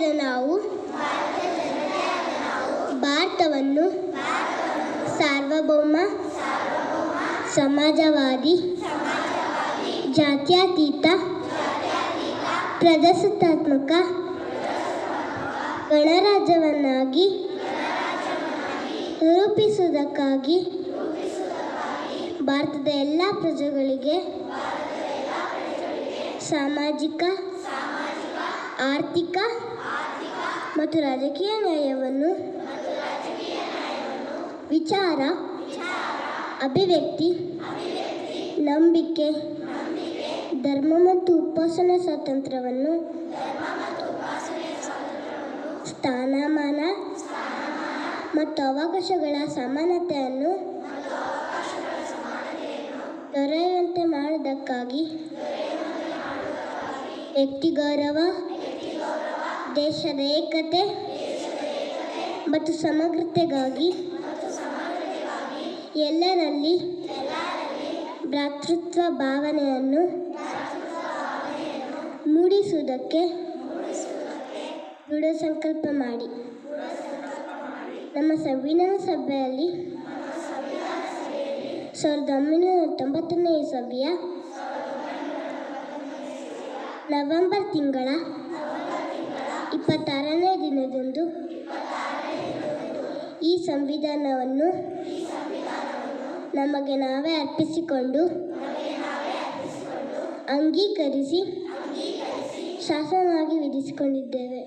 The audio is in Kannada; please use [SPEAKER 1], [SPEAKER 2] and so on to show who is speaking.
[SPEAKER 1] ಜನತೆಯಾದ ನಾವು ಭಾರತವನ್ನು ಸಾರ್ವಭೌಮ, ಸಮಾಜವಾದಿ, ಜಾತ್ಯತೀತ, ಪ್ರಜಾಸತ್ತಾತ್ಮಕ ಗಣರಾಜ್ಯವನ್ನಾಗಿ ರೂಪಿಸುವುದಕ್ಕಾಗಿ ಭಾರತದ ಎಲ್ಲ ಪ್ರಜೆಗಳಿಗೆ ಸಾಮಾಜಿಕ, ಆರ್ಥಿಕ ಮತ್ತು ರಾಜಕೀಯ ನ್ಯಾಯವನ್ನು ವಿಚಾರ, ಅಭಿವ್ಯಕ್ತಿ, ನಂಬಿಕೆ, ಧರ್ಮ ಮತ್ತು ಉಪಾಸನಾ ಸ್ವಾತಂತ್ರ್ಯವನ್ನು, ಸ್ಥಾನಮಾನ ಮತ್ತು ಅವಕಾಶಗಳ ಸಮಾನತೆಯನ್ನು ದೊರೆಯುವಂತೆ ಮಾಡುವುದಕ್ಕಾಗಿ ವ್ಯಕ್ತಿ ಗೌರವ, ದೇಶದ ಏಕತೆ ಮತ್ತು ಸಮಗ್ರತೆಗಾಗಿ ಎಲ್ಲರಲ್ಲಿ ಭ್ರಾತೃತ್ವ ಭಾವನೆಯನ್ನು ಮೂಡಿಸುವುದಕ್ಕೆ ದೃಢ ಸಂಕಲ್ಪ ಮಾಡಿ ನಮ್ಮ ಸಂವಿಧಾನ ಸಭೆಯಲ್ಲಿ 1990ನೇ ಇಸವಿಯ ನವೆಂಬರ್ ತಿಂಗಳ 26ನೇ ದಿನದಂದು ಈ ಸಂವಿಧಾನವನ್ನು ನಮಗೆ ನಾವೇ ಅರ್ಪಿಸಿಕೊಂಡು ಅಂಗೀಕರಿಸಿ ಶಾಸನವಾಗಿ ವಿಧಿಸಿಕೊಂಡಿದ್ದೇವೆ.